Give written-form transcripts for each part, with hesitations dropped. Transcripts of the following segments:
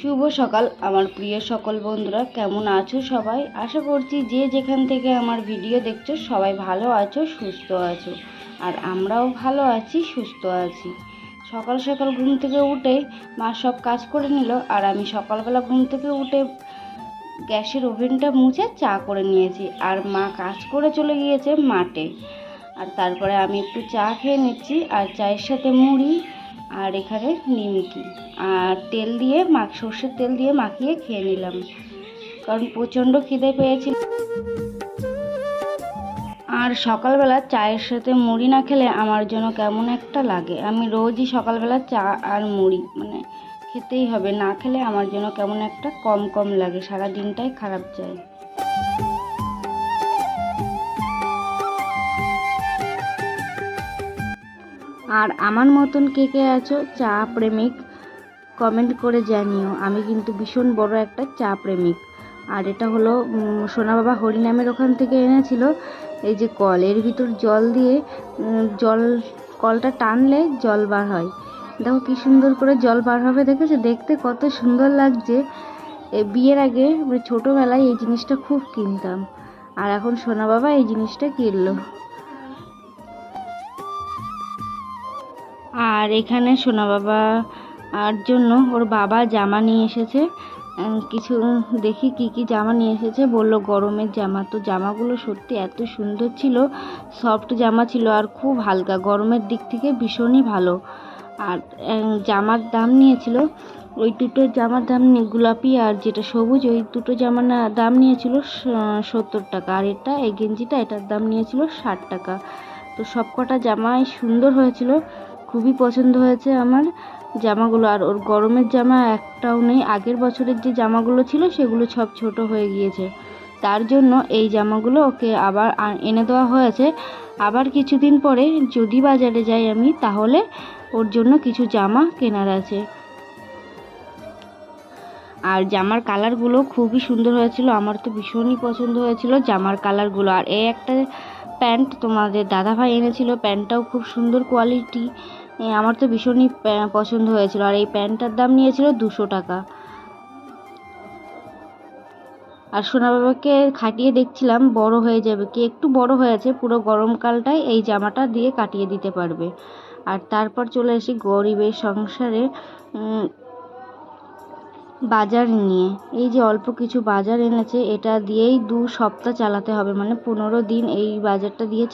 শুভ সকাল আমার প্রিয় সকল বন্ধুরা, কেমন আছো সবাই? আশা করছি যে যেখান থেকে আমার ভিডিও দেখছো সবাই ভালো আছো, সুস্থ আছো। আর আমরাও ভালো আছি, সুস্থ আছি। সকাল সকাল ঘুম থেকে উঠে মা সব কাজ করে নিল, আর আমি সকালবেলা ঘুম থেকে উঠে গ্যাসের ওভেনটা মুছে চা করে নিয়েছি। আর মা কাজ করে চলে গিয়েছে মাঠে। আর তারপরে আমি একটু চা খেয়ে নিচ্ছি, আর চায়ের সাথে মুড়ি আর এখানে নিমকি আর তেল দিয়ে সর্ষের তেল দিয়ে মাখিয়ে খেয়ে নিলাম, কারণ প্রচণ্ড খিদে পেয়েছিল। আর সকালবেলা চায়ের সাথে মুড়ি না খেলে আমার যেন কেমন একটা লাগে। আমি রোজই সকালবেলা চা আর মুড়ি খেতেই হবে, না খেলে আমার যেন কেমন একটা কম কম লাগে, সারা দিনটাই খারাপ যায়। আর আমার মতন কে কে আছো চা প্রেমিক, কমেন্ট করে জানিও। আমি কিন্তু ভীষণ বড় একটা চা প্রেমিক। আর এটা হলো সোনা বাবা হরিনামের ওখান থেকে এনেছিল এই যে কল, এর ভিতর জল দিয়ে কলটা টানলে জল বার হয়। দেখো কি সুন্দর করে জল বার হবে, দেখেছো? দেখতে কত সুন্দর লাগছে। বিয়ের আগে ছোটোবেলায় এই জিনিসটা খুব কিনতাম, আর এখন সোনা বাবা এই জিনিসটা কিনলো। আর এখানে সোনা বাবা আর জন্য ওর বাবা জামা নিয়ে এসেছে। কিছু দেখি কি কি জামা নিয়ে এসেছে, বললো গরমের জামা। তো জামাগুলো সত্যি এত সুন্দর ছিল, সফট জামা ছিল আর খুব হালকা, গরমের দিক থেকে ভীষণই ভালো। আর জামার দাম নিয়েছিল, ওই দুটো জামার দাম গোলাপি আর যেটা সবুজ, ওই দুটো জামার দাম নিয়েছিল 70 টাকা। আর এই গেঞ্জিটা, এটার দাম নিয়েছিল 60 টাকা। তো সব কটা জামাই সুন্দর হয়েছিল, খুবই পছন্দ হয়েছে আমার জামাগুলো। আর ওর গরমের জামা একটাও নেই, আগের বছরের যে জামাগুলো ছিল সেগুলো সব ছোট হয়ে গিয়েছে, তার জন্য এই জামাগুলো ওকে আবার এনে দেওয়া হয়েছে। আবার কিছুদিন পরে যদি বাজারে যাই আমি, তাহলে ওর জন্য কিছু জামা কেনার আছে। আর জামার কালারগুলো খুবই সুন্দর হয়েছিল, আমার তো ভীষণই পছন্দ হয়েছিল জামার কালারগুলো। আর এই একটা প্যান্ট তোমাদের দাদাভাই এনেছিল, প্যান্টটাও খুব সুন্দর কোয়ালিটি, আমার তো ভীষণই পছন্দ হয়েছিল। আর এই প্যান্টটার দাম নিয়েছিল 200 টাকা। আর সোনা বাবাকে খাটিয়ে দেখছিলাম বড় হয়ে যাবে কি, একটু বড় হয়েছে, পুরো গরমকালটাই এই জামাটা দিয়ে কাটিয়ে দিতে পারবে। আর তারপর চলে এসে গরিবের সংসারে বাজার নিয়ে। এই যে অল্প কিছু বাজার এনেছে, এটা দিয়েই 2 সপ্তাহ চালাতে হবে, 15 দিন এই বাজারটা দিয়ে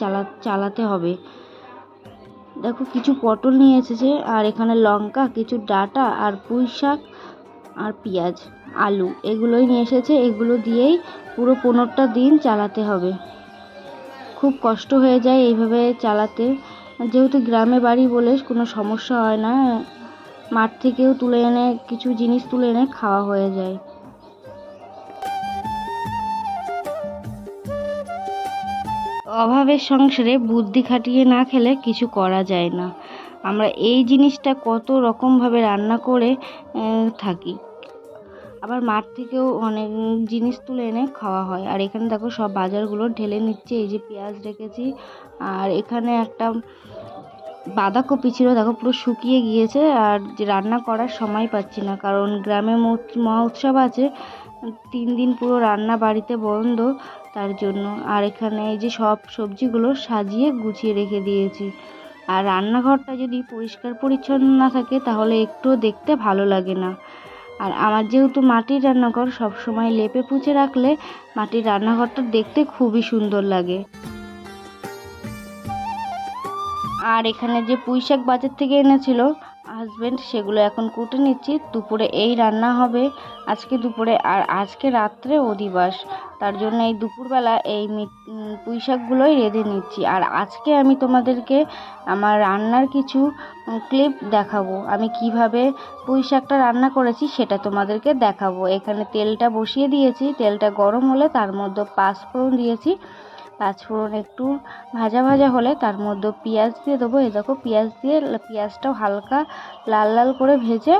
চালাতে হবে। দেখো কিছু পটল নিয়ে এসেছে, আর এখানে লঙ্কা, কিছু ডাঁটা আর পুঁই শাক আর পেঁয়াজ, আলু, এগুলোই নিয়ে এসেছে। এগুলো দিয়েই পুরো 15টা দিন চালাতে হবে। খুব কষ্ট হয়ে যায় এইভাবে চালাতে, যেহেতু গ্রামে বাড়ি বলে কোনো সমস্যা হয় না, মাঠ থেকেও তুলে এনে কিছু জিনিস তুলে এনে খাওয়া হয়ে যায়। অভাবের সংসারে বুদ্ধি খাটিয়ে না খেলে কিছু করা যায় না। আমরা এই জিনিসটা কত রকমভাবে রান্না করে থাকি, আবার মাঠ থেকেও অনেক জিনিস তুলে এনে খাওয়া হয়। আর এখানে দেখো সব বাজারগুলো ঢেলে নিচ্ছে। এই যে পেঁয়াজ রেখেছি, আর এখানে একটা বাঁধাকপি ছিল, দেখো পুরো শুকিয়ে গিয়েছে। আর যে রান্না করার সময় পাচ্ছি না, কারণ গ্রামে মহা উৎসব আছে, 3 দিন পুরো রান্না বাড়িতে বন্ধ, তার জন্য। আর এখানে এই যে সব সবজিগুলো সাজিয়ে গুছিয়ে রেখে দিয়েছি। আর রান্নাঘরটা যদি পরিষ্কার পরিচ্ছন্ন না থাকে তাহলে একটু দেখতে ভালো লাগে না। আর আমার যেহেতু মাটির রান্নাঘর, সবসময় লেপে পুছে রাখলে মাটির রান্নাঘরটা দেখতে খুবই সুন্দর লাগে। আর এখানে যে পুঁই শাক বাজার থেকে এনেছিল হাজব্যান্ড, সেগুলো এখন কুটে নিচ্ছি। দুপুরে এই রান্না হবে আজকে দুপুরে, আর আজকে রাত্রে অধিবাস, তার জন্য এই দুপুরবেলা এই পুঁই শাকগুলোই রেঁধে নিচ্ছি। আর আজকে আমি তোমাদেরকে আমার রান্নার কিছু ক্লিপ দেখাবো, আমি কিভাবে পুঁই শাকটা রান্না করেছি সেটা তোমাদেরকে দেখাবো। এখানে তেলটা বসিয়ে দিয়েছি, তেলটা গরম হলে তার মধ্যে 5 ফোড়ন দিয়েছি। 5 ফোড়ন একটু ভাজা ভাজা হলে তার মধ্যে পেঁয়াজ দিয়ে দেবো। এই দেখো পেঁয়াজ দিয়ে, পেঁয়াজটাও হালকা লাল লাল করে ভেজে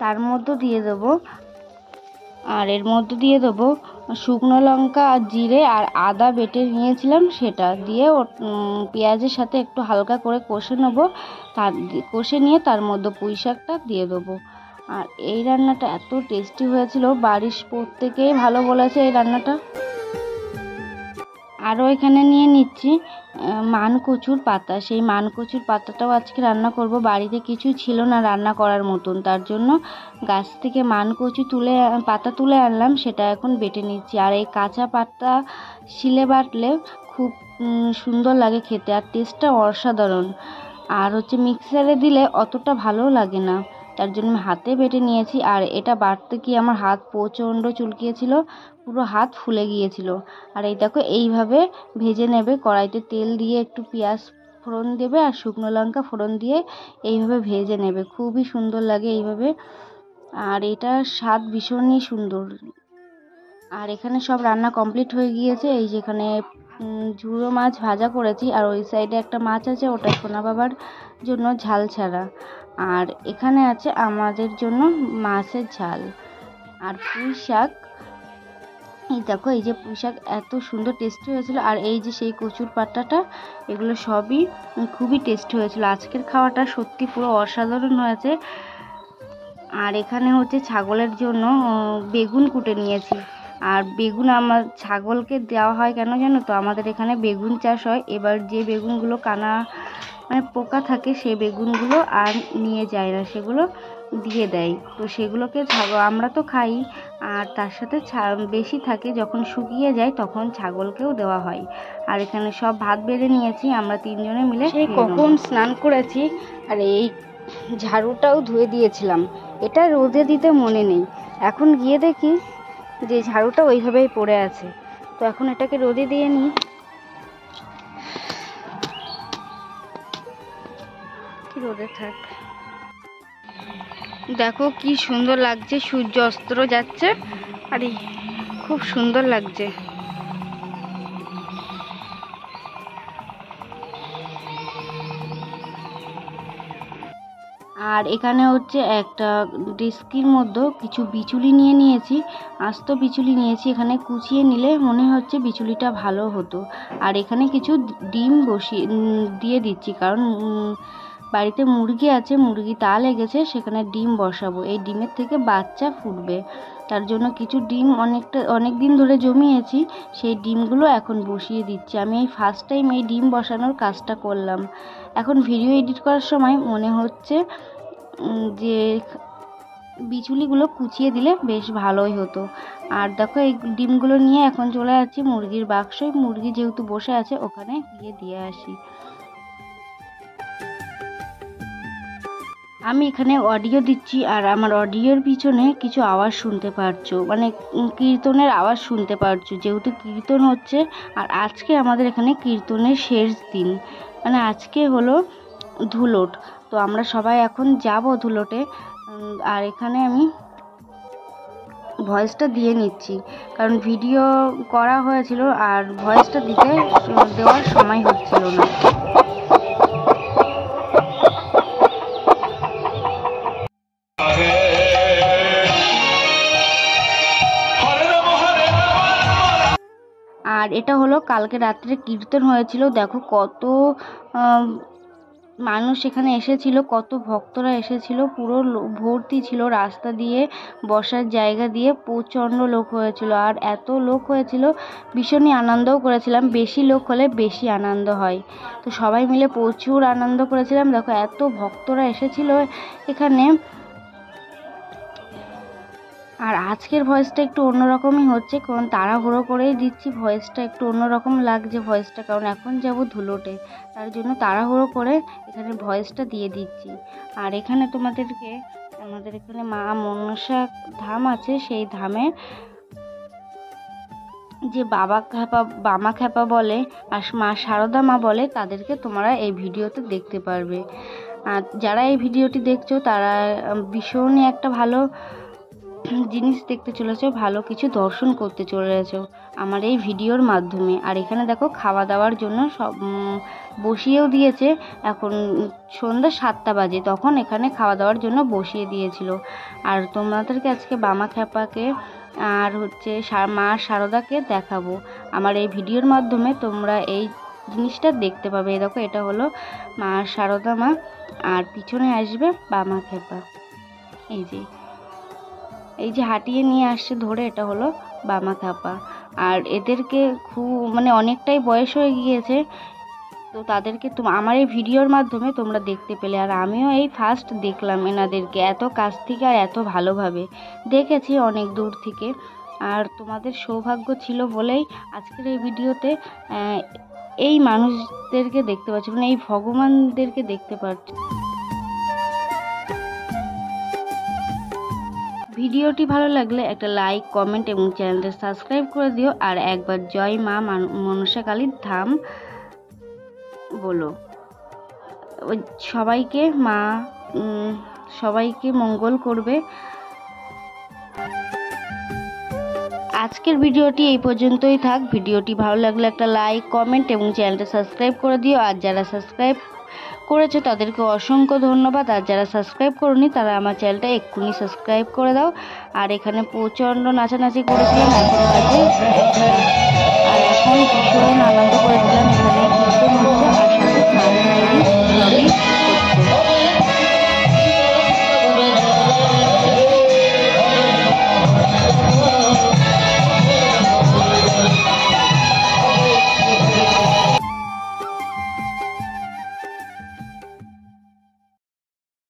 তার মধ্যে দিয়ে দেবো। আর এর মধ্যে দিয়ে দেবো শুকনো লঙ্কা আর জিরে আর আদা বেটে নিয়েছিলাম, সেটা দিয়ে পেঁয়াজের সাথে একটু হালকা করে কষে নেবো। কষে নিয়ে তার মধ্যে পুঁই শাকটা দিয়ে দেবো। আর এই রান্নাটা এত টেস্টি হয়েছিল, বাড়ির প্রত্যেকেই ভালো বলেছে এই রান্নাটা। আরও এখানে নিয়ে নিচ্ছি মানকচুর পাতা। সেই মানকচুর পাতাটাও আজকে রান্না করব। বাড়িতে কিছু ছিল না রান্না করার মতন, তার জন্য গাছ থেকে মানকচু পাতা তুলে আনলাম, সেটা এখন বেটে নিচ্ছি। আর এই কাঁচা পাতা শিলে বাটলে খুব সুন্দর লাগে খেতে, আর টেস্টটা অসাধারণ। আর মিক্সারে দিলে অতটা ভালো লাগে না, তার জন্য আমি হাতে বেটে নিয়েছি। আর এটা বাটতে গিয়ে আমার হাত প্রচণ্ড চুলকিয়েছিল, পুরো হাত ফুলে গিয়েছিল। আর এই দেখো এইভাবে ভেজে নেবে, কড়াইতে তেল দিয়ে একটু পেঁয়াজ ফোড়ন দেবে আর শুকনো লঙ্কা ফোড়ন দিয়ে এইভাবে ভেজে নেবে, খুবই সুন্দর লাগে এইভাবে। আর এটার স্বাদ ভীষণই সুন্দর। আর এখানে সব রান্না কমপ্লিট হয়ে গিয়েছে। এই যেখানে ঝুড়ো মাছ ভাজা করেছি, আর ওই সাইডে একটা মাছ আছে, ওটা সোনা বাবার জন্য ঝাল ছাড়া। আর এখানে আছে আমাদের জন্য মাছের ঝাল। আর পুঁই শাক, এই দেখো এই যে পুঁই শাক এত সুন্দর টেস্টি হয়েছিল। আর এই যে সেই কচুর পাতাটা, এগুলো সবই খুবই টেস্টি হয়েছিল। আজকের খাওয়াটা সত্যি পুরো অসাধারণ হয়েছে। আর এখানে ছাগলের জন্য বেগুন কুটে নিয়েছি। আর বেগুন আমার ছাগলকে দেওয়া হয় কেন জানো তো, আমাদের এখানে বেগুন চাষ হয়। এবার যে বেগুনগুলো কানা পোকা থাকে, সেই বেগুনগুলো আর নিয়ে যায় না, সেগুলো দিয়ে দেয়। তো সেগুলোকে আমরা তো খাই, আর তার সাথে বেশি থাকে, যখন শুকিয়ে যায় তখন ছাগলকেও দেওয়া হয়। আর এখানে সব ভাত বেড়ে নিয়েছি, আমরা 3 জনে মিলে। সেই কখন স্নান করেছি, আর এই ঝাড়ুটাও ধুয়ে দিয়েছিলাম। এটা রোদে দিতে মনে নেই, এখন গিয়ে দেখি যে ঝাড়ুটা ওইভাবেই পড়ে আছে। তো এখন এটাকে রোদে দিয়ে নিই। কি রোদে থাক। দেখো কি সুন্দর লাগছে, সূর্য অস্ত যাচ্ছে, আরে খুব সুন্দর লাগছে। আর এখানে একটা ডেস্কির মধ্যে কিছু বিচুলি নিয়ে নিয়েছি, আস্ত বিচুলি নিয়েছি। এখানে কুচিয়ে নিলে মনে হচ্ছে বিচুলিটা ভালো হতো। আর এখানে কিছু ডিম দিয়ে দিচ্ছি, কারণ বাড়িতে মুরগি আছে, মুরগি তা লেগেছে, সেখানে ডিম বসাবো। এই ডিমের থেকে বাচ্চা ফুটবে, তার জন্য কিছু ডিম অনেক দিন ধরে জমিয়েছি, সেই ডিমগুলো এখন বসিয়ে দিচ্ছি। আমি এই ফার্স্ট টাইম এই ডিম বসানোর কাজটা করলাম। এখন ভিডিও এডিট করার সময় মনে হচ্ছে যে বিচুলিগুলো কুচিয়ে দিলে বেশ ভালোই হতো। আর দেখো এই ডিমগুলো নিয়ে এখন চলে যাচ্ছি মুরগির বাক্সয়। মুরগি যেহেতু বসে আছে, ওখানে গিয়ে দিয়ে আসি। আমি এখানে অডিও দিচ্ছি, আর আমার অডিওর পিছনে কিছু আওয়াজ শুনতে পারছো, কীর্তনের আওয়াজ শুনতে পারছো, যেহেতু কীর্তন হচ্ছে। আর আজকে আমাদের এখানে কীর্তনের শেষ দিন, আজকে হলো ধুলোট। তো আমরা সবাই এখন যাব ধুলোটে। আর এখানে আমি ভয়েসটা দিয়ে নিচ্ছি, কারণ ভিডিও করা হয়েছিল আর ভয়েসটা দেওয়ার সময় হচ্ছিল না। আর এটা হলো কালকে রাত্রে কীর্তন হয়েছিল। দেখো কত মানুষ এখানে এসেছিল, কত ভক্তরা এসেছিল, পুরো ভর্তি ছিল। রাস্তা দিয়ে বসার জায়গা দিয়ে প্রচণ্ড লোক হয়েছিল। আর এত লোক হয়েছিল, ভীষণই আনন্দও করেছিলাম। বেশি লোক হলে বেশি আনন্দ হয়, তো সবাই মিলে প্রচুর আনন্দ করেছিলাম। দেখো এত ভক্তরা এসেছিল এখানে। আর আজকের ভয়েসটা একটু অন্যরকমই হচ্ছে, কারণ তাড়াহুড়ো করেই দিচ্ছি। ভয়েসটা একটু অন্যরকম লাগছে ভয়েসটা, কারণ এখন যাব ধুলোটে, তার জন্য তাড়াহুড়ো করে এখানে ভয়েসটা দিয়ে দিচ্ছি। আর এখানে আমাদের এখানে মা মনসা ধাম আছে, সেই ধামে যে বামা খ্যাপা বলে আর মা সারদা মা বলে, তাদেরকে তোমরা এই ভিডিওতে দেখতে পারবে। আর যারা এই ভিডিওটি দেখছো, তারা ভীষণই একটা ভালো জিনিস দেখতে চলেছ, ভালো কিছু দর্শন করতে চলেছ আমার এই ভিডিওর মাধ্যমে। আর এখানে দেখো খাওয়া দাওয়ার জন্য সব বসিয়েও দিয়েছে। এখন সন্ধ্যা 7টা বাজে, তখন এখানে খাওয়া দাওয়ার জন্য বসিয়ে দিয়েছিল। আর তোমাদেরকে আজকে বামা খ্যাপাকে আর মা সারদাকে দেখাবো আমার এই ভিডিওর মাধ্যমে। তোমরা এই জিনিসটা দেখতে পাবে। দেখো এটা হলো মা সারদা মা, আর পিছনে আসবে বামা খ্যাপা, এই যে। এই যে হাঁটিয়ে নিয়ে আসছে ধরে, এটা হলো বামা থাপা। আর এদেরকে খুব মানে অনেকটাই বয়স হয়ে গিয়েছে, তো তাদেরকে আমার এই ভিডিওর মাধ্যমে তোমরা দেখতে পেলে। আর আমিও এই ফার্স্ট দেখলাম এনাদেরকে এত কাছ থেকে আর এত ভালোভাবে দেখেছি অনেক দূর থেকে। আর তোমাদের সৌভাগ্য ছিল বলেই আজকের এই ভিডিওতে এই মানুষদেরকে দেখতে পাচ্ছি, মানে এই ভগবানদেরকে দেখতে পাচ্ছি। ভিডিওটি ভালো লাগলে একটা লাইক, কমেন্ট এবং চ্যানেলটা সাবস্ক্রাইব করে দিও। আর একবার জয় মা মনসা কালীর ধাম বলো। সবাইকে মা সবাইকে মঙ্গল করবে। আজকের ভিডিওটি এই পর্যন্তই থাক। ভিডিওটি ভালো লাগলে একটা লাইক, কমেন্ট এবং চ্যানেলটা সাবস্ক্রাইব করে দিও। আর যারা সাবস্ক্রাইব করেছে তাদেরকে অসংখ্য ধন্যবাদ। আর যারা সাবস্ক্রাইব করোনি তারা আমার চ্যানেলটা এক্ষুনি সাবস্ক্রাইব করে দাও। আর এখানে প্রচণ্ড নাচানাচি করেছিলাম, এখন বাজে